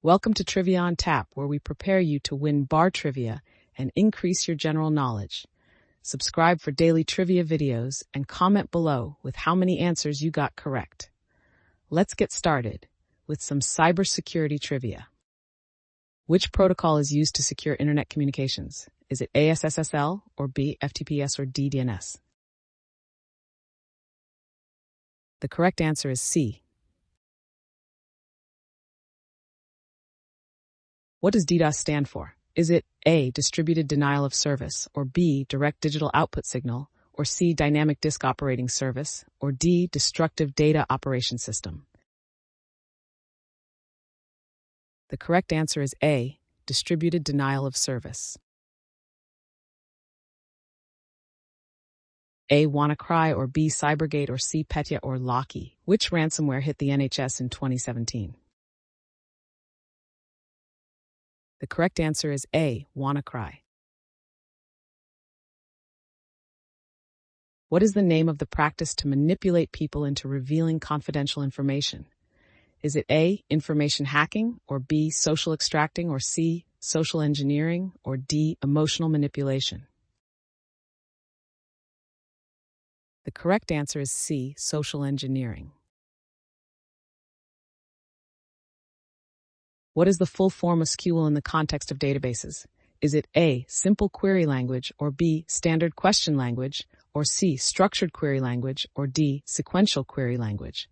Welcome to Trivia on Tap, where we prepare you to win bar trivia and increase your general knowledge. Subscribe for daily trivia videos and comment below with how many answers you got correct. Let's get started with some cybersecurity trivia. Which protocol is used to secure internet communications? Is it A, SSL, or B, FTPS, or D, DNS? The correct answer is C. What does DDoS stand for? Is it A, distributed denial of service, or B, direct digital output signal, or C, dynamic disk operating service, or D, destructive data operation system? The correct answer is A, distributed denial of service. A, WannaCry, or B, Cybergate, or C, Petya or Locky? Which ransomware hit the NHS in 2017? The correct answer is A, WannaCry. What is the name of the practice to manipulate people into revealing confidential information? Is it A, information hacking, or B, social extracting, or C, social engineering, or D, emotional manipulation? The correct answer is C, social engineering. What is the full form of SQL in the context of databases? Is it A, simple query language, or B, standard question language, or C, structured query language, or D, sequential query language?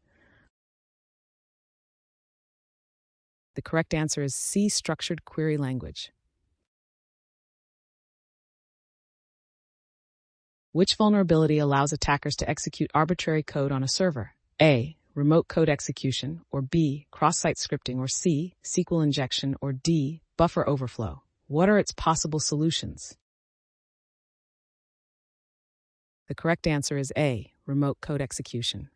The correct answer is C, structured query language. Which vulnerability allows attackers to execute arbitrary code on a server? A, remote code execution, or B, cross-site scripting, or C, SQL injection, or D, buffer overflow? What are its possible solutions? The correct answer is A, remote code execution.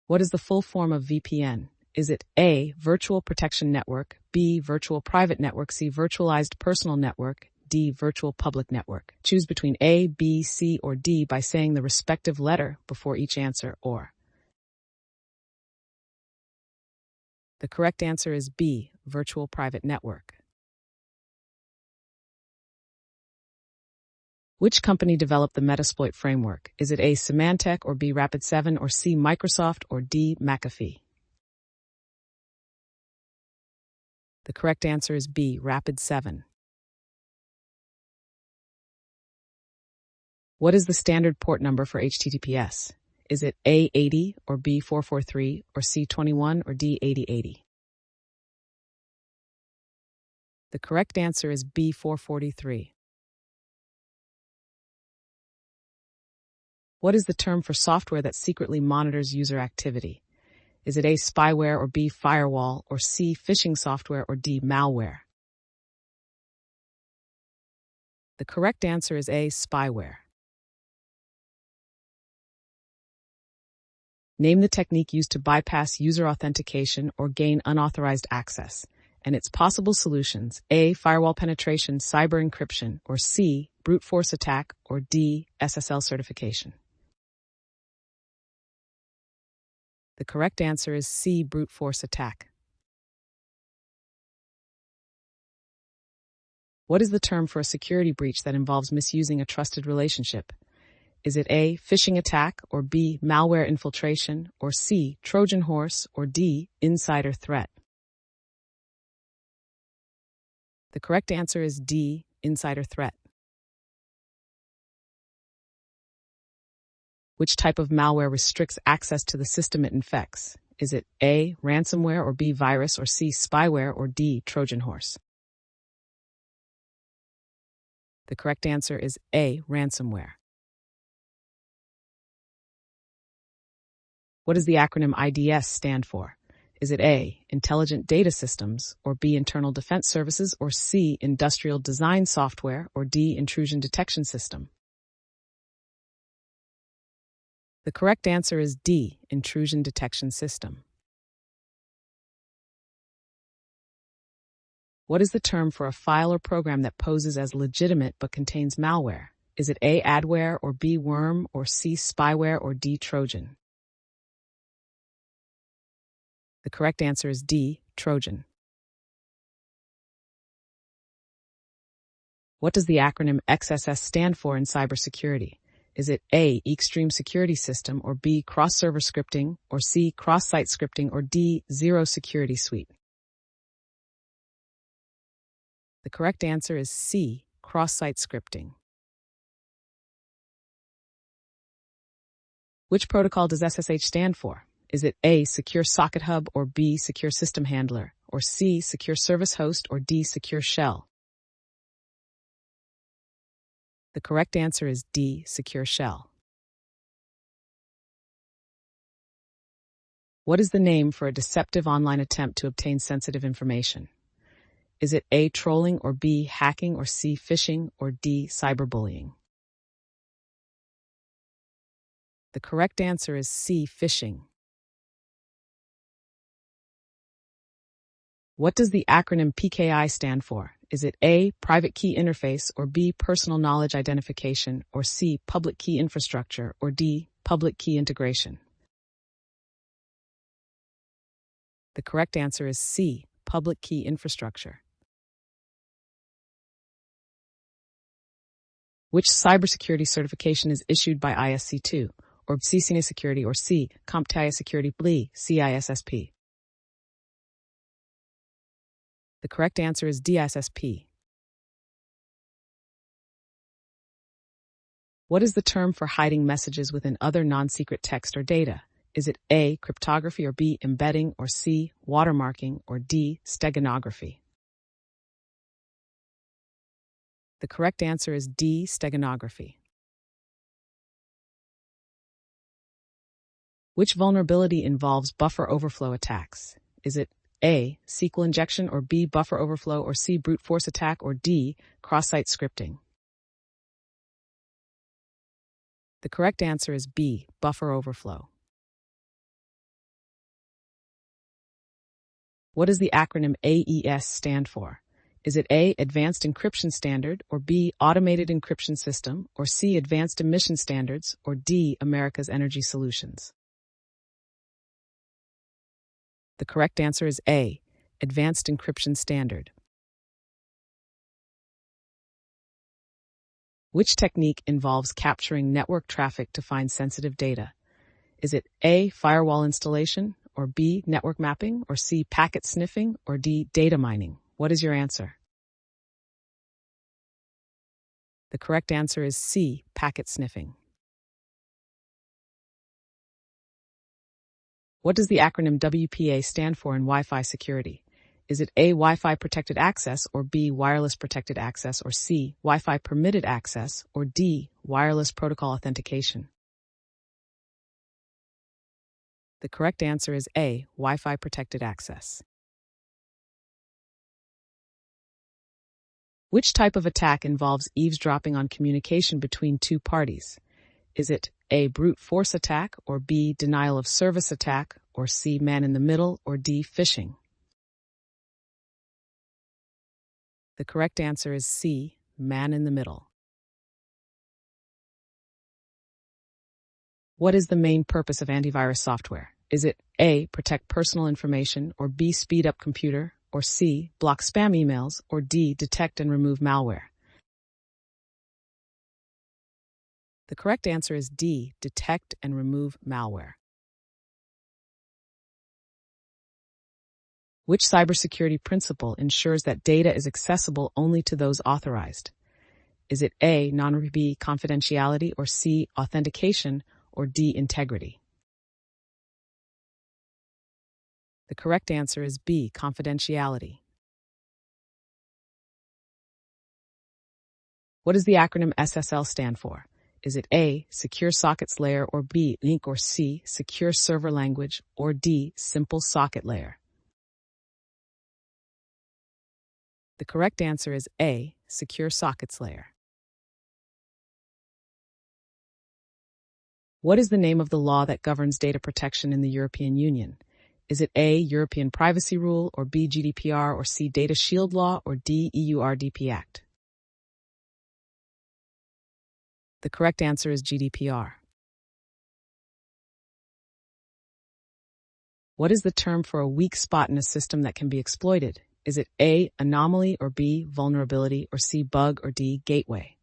What is the full form of VPN? Is it A, virtual protection network, B, virtual private network, C, virtualized personal network, D, virtual public network? Choose between A, B, C, or D by saying the respective letter before each answer, or. The correct answer is B, virtual private network. Which company developed the Metasploit framework? Is it A, Symantec, or B, Rapid7, or C, Microsoft, or D, McAfee? The correct answer is B, Rapid7. What is the standard port number for HTTPS? Is it A, 80, or B, 443, or C, 21, or D, 8080? The correct answer is B, 443. What is the term for software that secretly monitors user activity? Is it A, spyware, or B, firewall, or C, phishing software, or D, malware? The correct answer is A, spyware. Name the technique used to bypass user authentication or gain unauthorized access, and its possible solutions: A, firewall penetration, cyber encryption, or C, brute force attack, or D, SSL certification. The correct answer is C, brute force attack. What is the term for a security breach that involves misusing a trusted relationship? Is it A, phishing attack, or B, malware infiltration, or C, Trojan horse, or D, insider threat? The correct answer is D, insider threat. Which type of malware restricts access to the system it infects? Is it A, ransomware, or B, virus, or C, spyware, or D, Trojan horse? The correct answer is A, ransomware. What does the acronym IDS stand for? Is it A, Intelligent Data Systems, or B, Internal Defense Services, or C, Industrial Design Software, or D, Intrusion Detection System? The correct answer is D, Intrusion Detection System. What is the term for a file or program that poses as legitimate but contains malware? Is it A, adware, or B, worm, or C, spyware, or D, Trojan? The correct answer is D, Trojan. What does the acronym XSS stand for in cybersecurity? Is it A, Extreme Security System, or B, Cross-Server Scripting, or C, Cross-Site Scripting, or D, Zero Security Suite? The correct answer is C, Cross-Site Scripting. Which protocol does SSH stand for? Is it A, Secure Socket Hub, or B, Secure System Handler, or C, Secure Service Host, or D, Secure Shell? The correct answer is D, Secure Shell. What is the name for a deceptive online attempt to obtain sensitive information? Is it A, trolling, or B, hacking, or C, phishing, or D, cyberbullying? The correct answer is C, phishing. What does the acronym PKI stand for? Is it A, Private Key Interface, or B, Personal Knowledge Identification, or C, Public Key Infrastructure, or D, Public Key Integration? The correct answer is C, Public Key Infrastructure. Which cybersecurity certification is issued by ISC2, or C, Security, or C, CompTIA Security, B, CISSP? The correct answer is DISSP. What is the term for hiding messages within other non-secret text or data? Is it A, cryptography, or B, embedding, or C, watermarking, or D, steganography? The correct answer is D, steganography. Which vulnerability involves buffer overflow attacks? Is it A, SQL injection, or B, buffer overflow, or C, brute force attack, or D, cross-site scripting? The correct answer is B, buffer overflow. What does the acronym AES stand for? Is it A, Advanced Encryption Standard, or B, Automated Encryption System, or C, Advanced Emission Standards, or D, America's Energy Solutions? The correct answer is A, Advanced Encryption Standard. Which technique involves capturing network traffic to find sensitive data? Is it A, firewall installation, or B, network mapping, or C, packet sniffing, or D, data mining? What is your answer? The correct answer is C, packet sniffing. What does the acronym WPA stand for in Wi-Fi security? Is it A, Wi-Fi protected access, or B, wireless protected access, or C, Wi-Fi permitted access, or D, wireless protocol authentication? The correct answer is A, Wi-Fi protected access. Which type of attack involves eavesdropping on communication between two parties? Is it A, brute force attack, or B, denial of service attack, or C, man in the middle, or D, phishing? The correct answer is C, man in the middle. What is the main purpose of antivirus software? Is it A, protect personal information, or B, speed up computer, or C, block spam emails, or D, detect and remove malware? The correct answer is D, detect and remove malware. Which cybersecurity principle ensures that data is accessible only to those authorized? Is it A, non-B, confidentiality, or C, authentication, or D, integrity? The correct answer is B, confidentiality. What does the acronym SSL stand for? Is it A, Secure Sockets Layer, or B, Link, or C, Secure Server Language, or D, Simple Socket Layer? The correct answer is A, Secure Sockets Layer. What is the name of the law that governs data protection in the European Union? Is it A, European Privacy Rule, or B, GDPR, or C, Data Shield Law, or D, EU RDP Act? The correct answer is GDPR. What is the term for a weak spot in a system that can be exploited? Is it A, anomaly, or B, vulnerability, or C, bug, or D, gateway?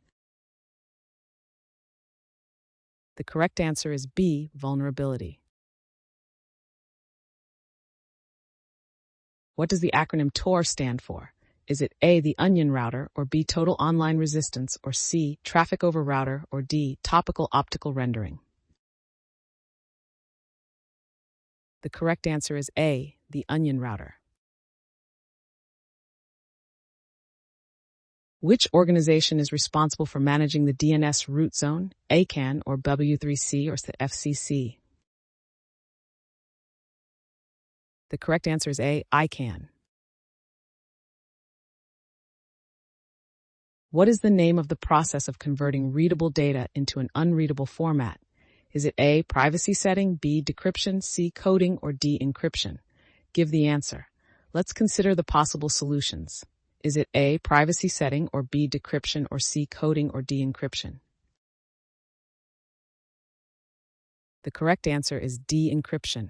The correct answer is B, vulnerability. What does the acronym TOR stand for? Is it A, the onion router, or B, total online resistance, or C, traffic over router, or D, topical optical rendering? The correct answer is A, the onion router. Which organization is responsible for managing the DNS root zone, ACAN, or W3C, or the FCC? The correct answer is A, ICANN. What is the name of the process of converting readable data into an unreadable format? Is it A, privacy setting, B, decryption, C, coding, or D, encryption? Give the answer. Let's consider the possible solutions. Is it A, privacy setting, or B, decryption, or C, coding, or D, encryption? The correct answer is D, encryption.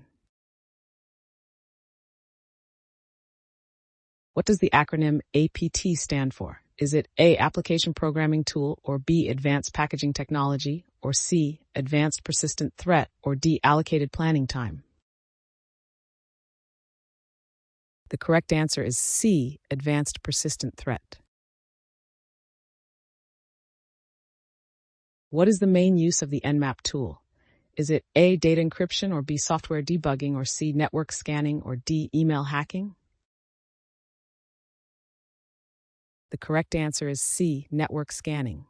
What does the acronym APT stand for? Is it A, application programming tool, or B, advanced packaging technology, or C, advanced persistent threat, or D, allocated planning time? The correct answer is C, advanced persistent threat. What is the main use of the Nmap tool? Is it A, data encryption, or B, software debugging, or C, network scanning, or D, email hacking? The correct answer is C, network scanning.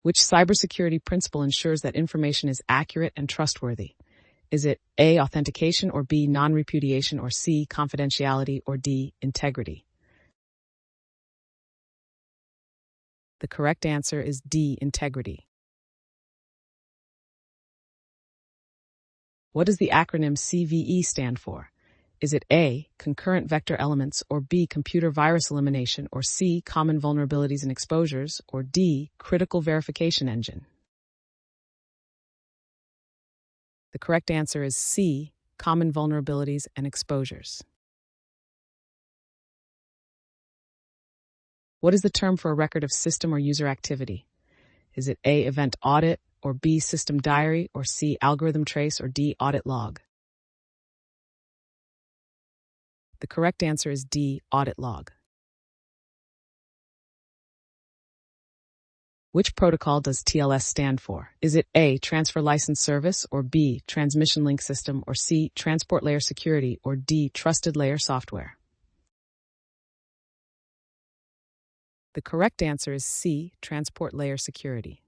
Which cybersecurity principle ensures that information is accurate and trustworthy? Is it A, authentication, or B, non-repudiation, or C, confidentiality, or D, integrity? The correct answer is D, integrity. What does the acronym CVE stand for? Is it A, concurrent vector elements, or B, computer virus elimination, or C, common vulnerabilities and exposures, or D, critical verification engine? The correct answer is C, common vulnerabilities and exposures. What is the term for a record of system or user activity? Is it A, event audit, or B, system diary, or C, algorithm trace, or D, audit log? The correct answer is D, audit log. Which protocol does TLS stand for? Is it A, transfer license service, or B, transmission link system, or C, transport layer security, or D, trusted layer software? The correct answer is C, transport layer security.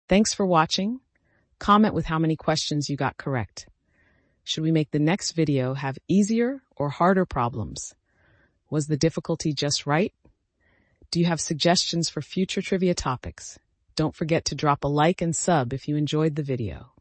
Thanks for watching. Comment with how many questions you got correct. Should we make the next video have easier or harder problems? Was the difficulty just right? Do you have suggestions for future trivia topics? Don't forget to drop a like and sub if you enjoyed the video.